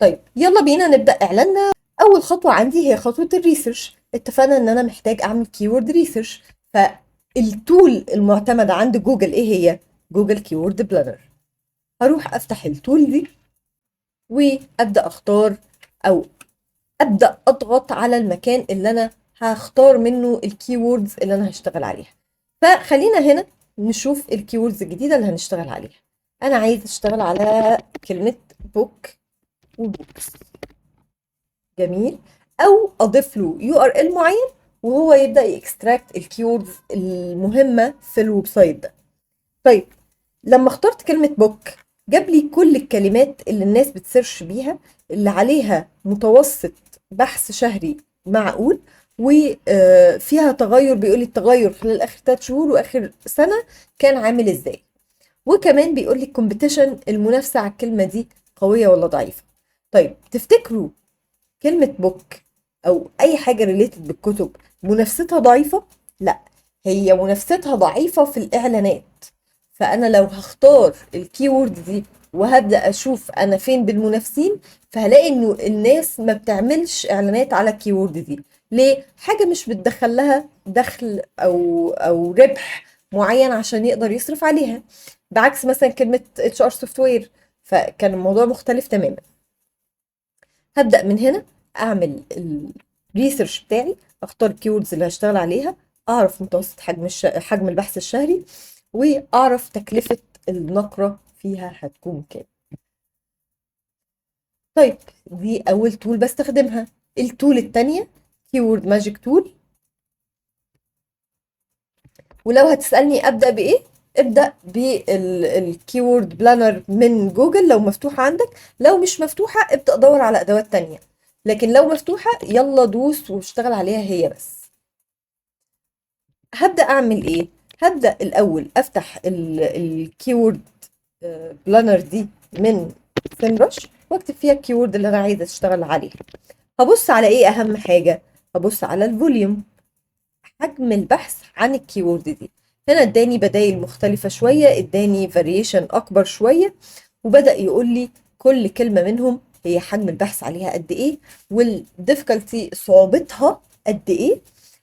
طيب يلا بينا نبدأ إعلاننا. أول خطوة عندي هي خطوة الريسيرش. اتفقنا إن أنا محتاج أعمل كيورد ريسيرش، فالتول المعتمدة عند جوجل إيه هي؟ جوجل كيورد بلانر. هروح أفتح التول دي وأبدأ أختار أو أبدأ أضغط على المكان اللي أنا هختار منه الكيوردز اللي أنا هشتغل عليها. فخلينا هنا نشوف الكيوردز الجديدة اللي هنشتغل عليها. أنا عايز أشتغل على كلمة بوك وبوكس. جميل. او اضيف له URL معين وهو يبدا يكستراكت الكيوردز المهمه في الويب سايت ده. طيب لما اخترت كلمه بوك جاب لي كل الكلمات اللي الناس بتسيرش بيها، اللي عليها متوسط بحث شهري معقول، وفيها تغير، بيقول لي التغير خلال اخر 3 شهور واخر سنه كان عامل ازاي. وكمان بيقول لي الكومبيتيشن، المنافسه على الكلمه دي قويه ولا ضعيفه. طيب تفتكروا كلمة بوك أو أي حاجة ريليتد بالكتب منافستها ضعيفة؟ لا، هي منافستها ضعيفة في الإعلانات. فأنا لو هختار الكيورد دي وهبدأ أشوف أنا فين بالمنافسين، فهلاقي إنه الناس ما بتعملش إعلانات على الكيورد دي. ليه؟ حاجة مش بتدخل لها دخل أو ربح معين عشان يقدر يصرف عليها، بعكس مثلا كلمة HR software، فكان الموضوع مختلف تماما. هبدأ من هنا أعمل الريسيرش بتاعي، أختار الكيوردز اللي هشتغل عليها، أعرف متوسط حجم البحث الشهري، وأعرف تكلفة النقرة فيها هتكون كام. طيب دي أول تول بستخدمها. التول التانية كيورد ماجيك تول. ولو هتسألني أبدأ بإيه؟ ابدأ بالكيورد بلانر من جوجل لو مفتوحة عندك. لو مش مفتوحة ابدأ دور على أدوات تانية، لكن لو مفتوحة يلا دوس واشتغل عليها هي بس. هبدأ أعمل إيه؟ هبدأ الأول أفتح الكيورد بلانر دي من سيمرش واكتب فيها الكيورد اللي أنا عايزة أشتغل عليه. هبص على إيه أهم حاجة؟ هبص على الفوليوم، حجم البحث عن الكيورد دي. هنا اداني بدايل مختلفة شوية، اداني فاريشن أكبر شوية، وبدأ يقول لي كل كلمة منهم هي حجم البحث عليها قد إيه، والديفيكالتي صعوبتها قد إيه،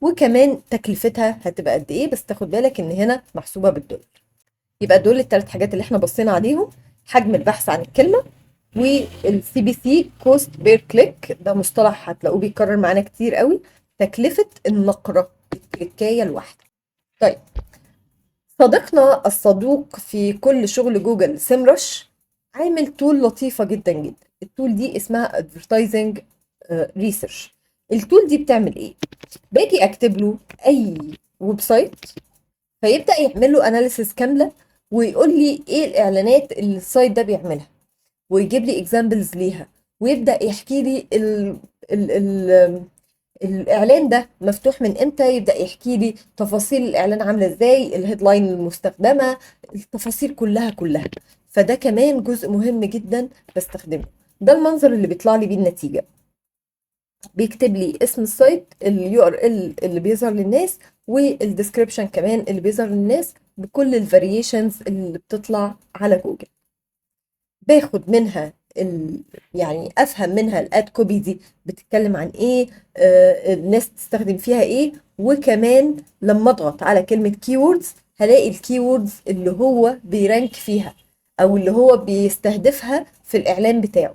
وكمان تكلفتها هتبقى قد إيه. بس تاخد بالك إن هنا محسوبة بالدولار. يبقى دول الثلاث حاجات اللي احنا بصينا عليهم: حجم البحث عن الكلمة، والسي بي سي كوست بير كليك، ده مصطلح هتلاقوه بيتكرر معانا كتير قوي، تكلفة النقرة الكليكاية الواحدة. طيب صديقنا الصدوق في كل شغل جوجل سيمرش عامل تول لطيفة جدا جدا. التول دي اسمها Advertising Research. التول دي بتعمل ايه؟ باجي اكتب له اي ويب سايت، فيبدأ يعمل له اناليسيس كاملة ويقول لي ايه الاعلانات اللي السايت ده بيعملها، ويجيب لي اكزامبلز ليها، ويبدأ يحكي لي ال الاعلان ده مفتوح من امتى، يبدأ يحكي لي تفاصيل الاعلان عاملة ازاي، الهيدلاين المستخدمة، التفاصيل كلها. فده كمان جزء مهم جدا بستخدمه. ده المنظر اللي بيطلع لي بيه النتيجة. بيكتب لي اسم السايت، URL اللي بيظهر للناس، والديسكريبشن كمان اللي بيظهر للناس بكل الفاريشنز اللي بتطلع على جوجل. باخد منها يعني افهم منها الاد كوبي دي بتتكلم عن ايه، الناس تستخدم فيها ايه، وكمان لما اضغط على كلمة كيوردز هلاقي الكيوردز اللي هو بيرانك فيها او اللي هو بيستهدفها في الاعلان بتاعه.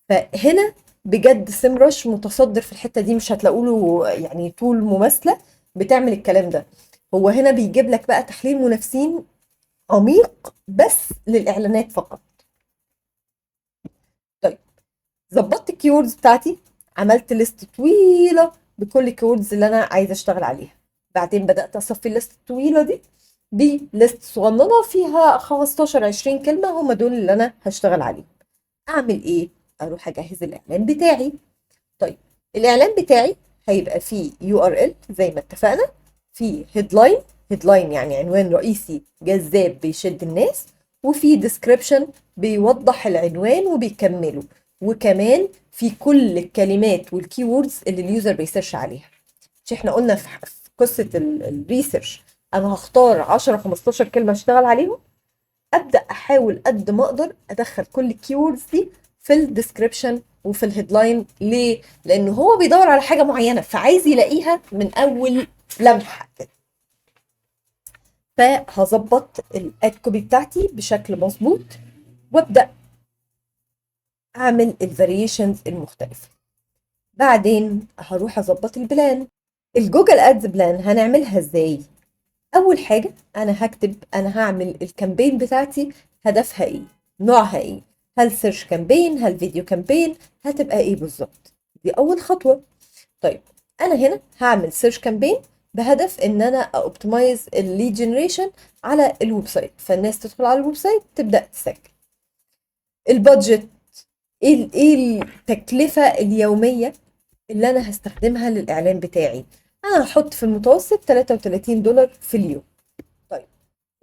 فهنا بجد سيمرش متصدر في الحتة دي، مش هتلاقوا له يعني طول مماثلة بتعمل الكلام ده. هو هنا بيجيب لك بقى تحليل منافسين عميق بس للاعلانات فقط. طيب ظبطت الكيوردز بتاعتي، عملت ليست طويله بكل الكيوردز اللي انا عايزه اشتغل عليها. بعدين بدات اصفي الليست الطويله دي بليست صغننه فيها 15 20 كلمه، هم دول اللي انا هشتغل عليهم. اعمل ايه؟ اروح اجهز الاعلان بتاعي. طيب الاعلان بتاعي هيبقى فيه URL زي ما اتفقنا، فيه هيدلاين، هيدلاين يعني عنوان رئيسي جذاب بيشد الناس، وفي ديسكريبشن بيوضح العنوان وبيكمله، وكمان في كل الكلمات والكيوردز اللي اليوزر بيسيرش عليها. مش احنا قلنا في قصة الريسيرش انا هختار 10 15 كلمة اشتغل عليهم؟ ابدا احاول قد ما اقدر ادخل كل الكيوردز دي في الديسكريبشن وفي الهيدلاين. ليه؟ لأنه هو بيدور على حاجة معينة فعايز يلاقيها من أول لمحة كده. فهظبط الاد كوبي بتاعتي بشكل مظبوط وابدأ أعمل الفاريشنز المختلفة. بعدين هروح أظبط البلان. الجوجل ادز بلان هنعملها ازاي؟ اول حاجه انا هعمل الكامبين بتاعتي هدفها ايه، نوعها ايه، هل سيرش كامبين، هل فيديو كامبين، هتبقى ايه بالظبط. دي اول خطوه. طيب انا هنا هعمل سيرش كامبين بهدف ان انا اوبتمايز الليد جنريشن على الويب سايت، فالناس تدخل على الويب سايت تبدا تسجل. البادجت، ايه التكلفه اليوميه اللي انا هستخدمها للاعلان بتاعي؟ انا هحط في المتوسط $33 في اليوم. طيب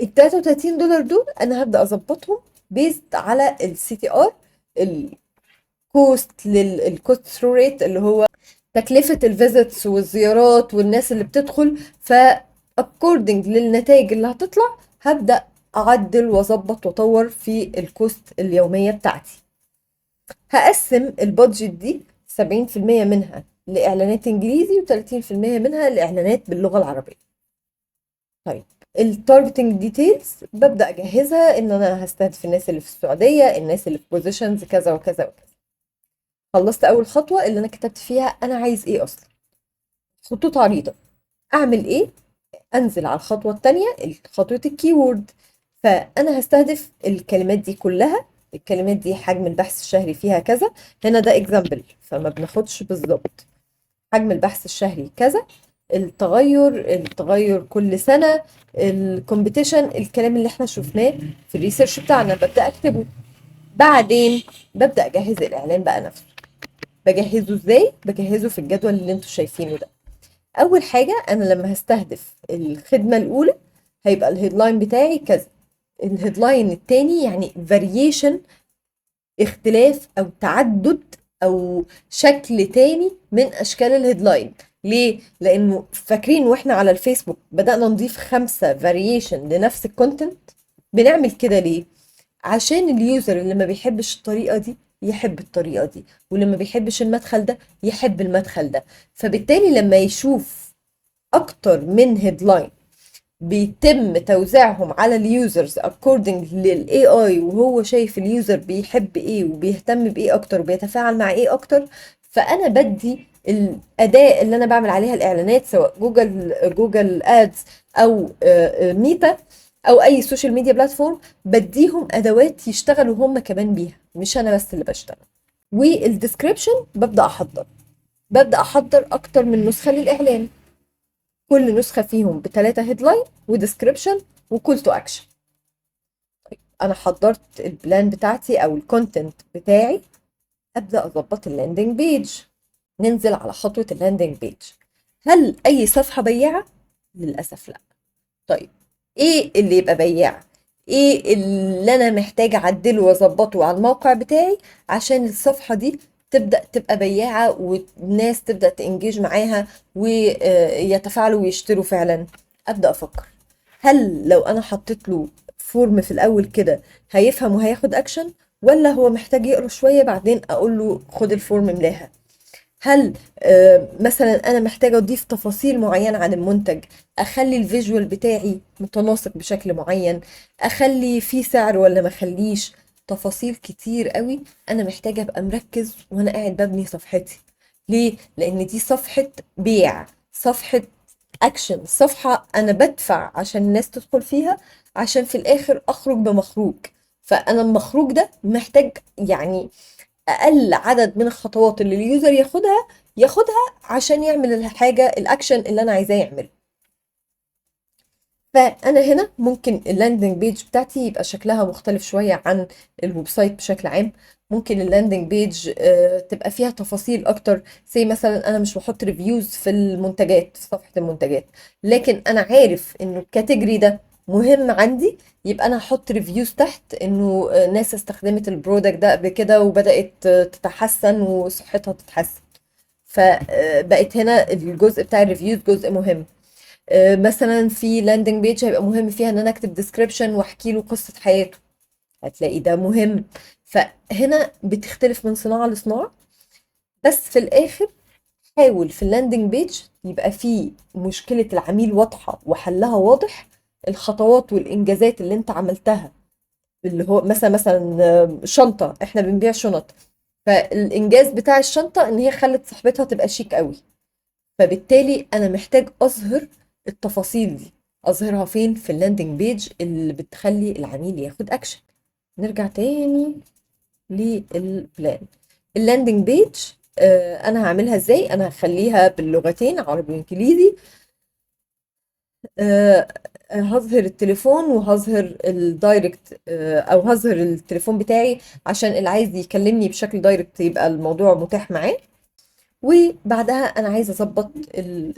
ال $33 دول انا هبدا اظبطهم بيزد على السي تي ار، الكوست ثرو ريت اللي هو تكلفه الفيزيتس والزيارات والناس اللي بتدخل. ف according للنتائج اللي هتطلع هبدا اعدل واظبط واطور في الكوست اليوميه بتاعتي. هقسم البادجت دي 70% منها لإعلانات إنجليزي و30% منها لإعلانات باللغة العربية. طيب التارجتنج ديتيلز ببدأ أجهزها إن أنا هستهدف الناس اللي في السعودية، الناس اللي في بوزيشنز كذا وكذا وكذا. خلصت أول خطوة اللي أنا كتبت فيها أنا عايز إيه أصلا، خطوط عريضة. أعمل إيه؟ أنزل على الخطوة التانية، خطوة الكيورد. فأنا هستهدف الكلمات دي كلها. الكلمات دي حجم البحث الشهري فيها كذا. هنا ده اكزامبل فما بناخدش بالظبط. حجم البحث الشهري كذا، التغير كل سنة، الكومبيتيشن، الكلام اللي احنا شفناه في الريسيرش بتاعنا ببدأ اكتبه. بعدين ببدأ اجهز الاعلان بقى نفسه. بجهزه ازاي؟ بجهزه في الجدول اللي انتوا شايفينه ده. اول حاجة انا لما هستهدف الخدمة الاولى هيبقى الهيدلاين بتاعي كذا. الهيدلاين التاني يعني فاريشن، اختلاف او تعدد او شكل تاني من اشكال الهيدلاين. ليه؟ لانه فاكرين واحنا على الفيسبوك بدأنا نضيف 5 فاريشن لنفس الكونتنت. بنعمل كده ليه؟ عشان اليوزر اللي ما بيحبش الطريقة دي يحب الطريقة دي، واللي ما بيحبش المدخل ده يحب المدخل ده. فبالتالي لما يشوف اكتر من هيدلاين بيتم توزيعهم على اليوزرز according للاي اي، وهو شايف اليوزر بيحب ايه وبيهتم بايه اكتر وبيتفاعل مع ايه اكتر، فانا بدي الاداة اللي انا بعمل عليها الاعلانات سواء جوجل ادز او ميتا او اي سوشيال ميديا بلاتفورم، بديهم ادوات يشتغلوا هم كمان بيها، مش انا بس اللي بشتغل. والديسكريبشن ببدأ احضر اكتر من نسخة للاعلان. كل نسخة فيهم ب3 هيدلاين وديسكريبشن وكول تو اكشن. انا حضرت البلان بتاعتي او الكونتنت بتاعي، ابدا اظبط اللاندنج بيج. ننزل على خطوة اللاندنج بيج. هل اي صفحة بياعة؟ للاسف لا. طيب ايه اللي يبقى بياع؟ ايه اللي انا محتاجة اعدله واظبطه على الموقع بتاعي عشان الصفحة دي تبدأ تبقى بياعة والناس تبدأ تنجيج معاها ويتفاعلوا ويشتروا فعلا؟ ابدأ افكر هل لو انا حطيت له فورم في الاول كده هيفهم وهياخد اكشن، ولا هو محتاج يقرا شوية بعدين اقول له خد الفورم املاها. هل مثلا انا محتاجه اضيف تفاصيل معينه عن المنتج، اخلي الفيجوال بتاعي متناسق بشكل معين، اخلي فيه سعر ولا ما اخليش. تفاصيل كتير قوي انا محتاجه ابقى مركز وانا قاعد ببني صفحتي. ليه؟ لان دي صفحه بيع، صفحه اكشن، صفحه انا بدفع عشان الناس تدخل فيها عشان في الاخر اخرج بمخروج. فانا المخروج ده محتاج يعني اقل عدد من الخطوات اللي اليوزر ياخدها عشان يعمل الحاجه الاكشن اللي انا عايزاه يعمله. فانا هنا ممكن اللاندنج بيج بتاعتي يبقى شكلها مختلف شويه عن الويب سايت بشكل عام. ممكن اللاندنج بيج تبقى فيها تفاصيل اكتر، زي مثلا انا مش بحط ريفيوز في المنتجات في صفحه المنتجات، لكن انا عارف انه الكاتيجوري ده مهم عندي، يبقى انا هحط ريفيوز تحت انه ناس استخدمت البرودكت ده قبل كده وبدات تتحسن وصحتها تتحسن. فبقت هنا الجزء بتاع الريفيوز جزء مهم. مثلا في لاندنج بيج هيبقى مهم فيها ان انا اكتب ديسكريبشن واحكي له قصة حياته، هتلاقي ده مهم. فهنا بتختلف من صناعة لصناعة. بس في الاخر حاول في اللاندنج بيج يبقى فيه مشكلة العميل واضحة وحلها واضح، الخطوات والإنجازات اللي أنت عملتها، اللي هو مثلا شنطة، إحنا بنبيع شنط، فالإنجاز بتاع الشنطة إن هي خلت صاحبتها تبقى شيك قوي، فبالتالي أنا محتاج أظهر التفاصيل دي. أظهرها فين؟ في اللاندنج بيج اللي بتخلي العميل ياخد أكشن. نرجع تاني للبلان. اللاندنج بيج انا هعملها ازاي؟ انا هخليها باللغتين عربي وانجليزي. آه، هظهر التليفون وهظهر الدايركت، او هظهر التليفون بتاعي عشان اللي عايز يكلمني بشكل دايركت يبقى الموضوع متاح معاه. وبعدها انا عايزه اظبط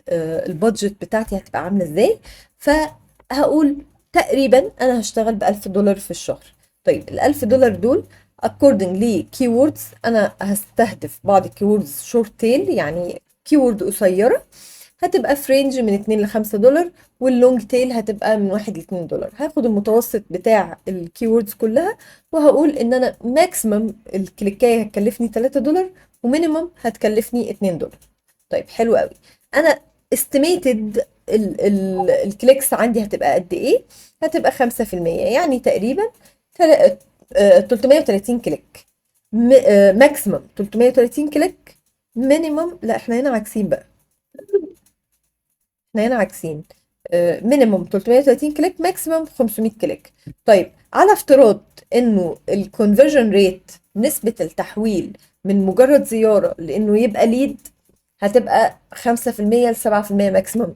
البادجت بتاعتي هتبقى عامله ازاي. فهقول تقريبا انا هشتغل ب$1000 في الشهر. طيب ال$1000 دول according ل keywords، انا هستهدف بعض الكيوردز شورت تيل، يعني كيورد قصيره هتبقى في رينج من 2 ل $5، واللونج تيل هتبقى من 1 ل $2. هاخد المتوسط بتاع الكيوردز كلها وهقول ان انا ماكسيمم الكليكايه هتكلفني $3 ومينيمم هتكلفني $2. طيب حلو قوي. انا استيميتد الكليكس عندي هتبقى قد ايه؟ هتبقى 5%، يعني تقريبا 330 كليك. ماكسيمم 330 كليك، مينيمم لا احنا هنا عاكسين بقى، احنا هنا عاكسين. مينيمم 330 كليك، ماكسيمم 500 كليك. طيب على افتراض انه الكونفرجن ريت، نسبة التحويل من مجرد زيارة لانه يبقى ليد، هتبقى 5% ل 7% ماكسيمم.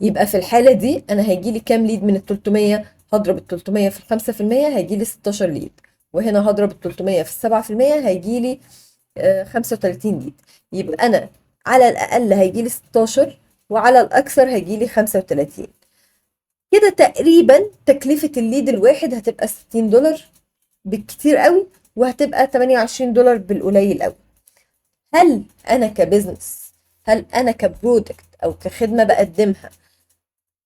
يبقى في الحالة دي انا هيجي لي كام ليد من ال 300؟ هضرب ال 300 في ال 5% هيجي لي 16 ليد، وهنا هضرب ال 300 في ال 7% هيجي لي 35 ليد. يبقى انا على الاقل هيجي لي 16، وعلى الاكثر هيجي لي 35. كده تقريبا تكلفة الليد الواحد هتبقى $60 بالكتير قوي، وهتبقى $28 بالقليل قوي. هل انا كبزنس، هل انا كبرودكت او كخدمة بقدمها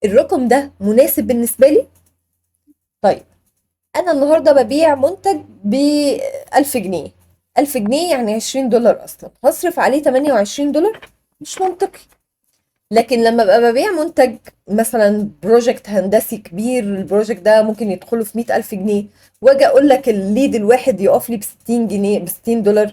الرقم ده مناسب بالنسبة لي؟ طيب انا النهاردة ببيع منتج ب1000 جنيه، 1000 جنيه يعني $20 اصلا، هصرف عليه $28؟ مش منطقي. لكن لما ابقى ببيع منتج مثلا بروجكت هندسي كبير، البروجكت ده ممكن يدخله في 100,000 جنيه، واجي اقول لك الليد الواحد يقف لي ب60 جنيه، ب$60،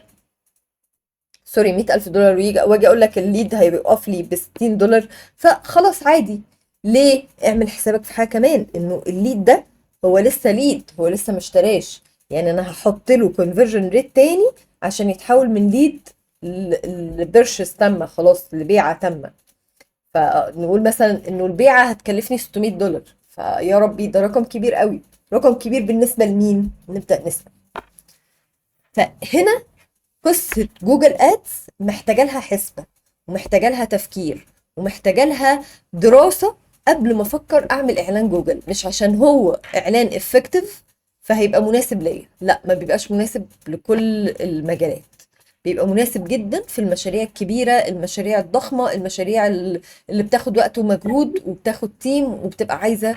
سوري $100,000، واجي اقول لك الليد هيقف لي ب$60، فخلاص عادي. ليه؟ اعمل حسابك في حاجه كمان، انه الليد ده هو لسه ليد، هو لسه ما اشتراش، يعني انا هحط له كونفرجن ريت تاني عشان يتحول من ليد لبرشس تامه، خلاص لبيعه تامه. فنقول مثلا انه البيعه هتكلفني $600، فيا ربي ده رقم كبير قوي. رقم كبير بالنسبه لمين؟ نبدا نسال. فهنا قصه جوجل ادز محتاجه لها حسبه، ومحتاجه لها تفكير، ومحتاجه لها دراسه قبل ما افكر اعمل اعلان جوجل. مش عشان هو اعلان افكتيف فهيبقى مناسب ليا، لا، ما بيبقاش مناسب لكل المجالات. بيبقى مناسب جدا في المشاريع الكبيرة، المشاريع الضخمة، المشاريع اللي بتاخد وقت ومجهود وبتاخد تيم وبتبقى عايزة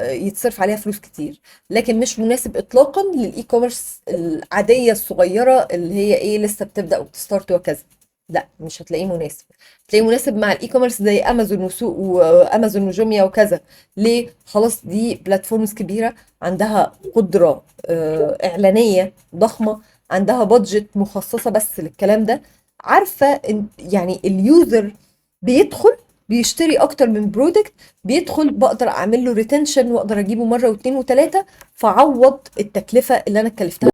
يتصرف عليها فلوس كتير. لكن مش مناسب اطلاقا للاي كوميرس العادية الصغيرة اللي هي ايه لسه بتبدأ وبتستارت وكذا. لا، مش هتلاقيه مناسب. هتلاقيه مناسب مع الاي كوميرس زي امازون وسوق وامازون وجوميا وكذا. ليه؟ خلاص دي بلاتفورمز كبيرة، عندها قدرة اعلانية ضخمة، عندها بادجت مخصصة بس للكلام ده، عارفة يعني اليوزر بيدخل بيشتري اكتر من برودكت، بيدخل بقدر اعمل له ريتنشن واقدر اجيبه مره واثنين وثلاثه، فعوض التكلفه اللي انا اتكلفتها.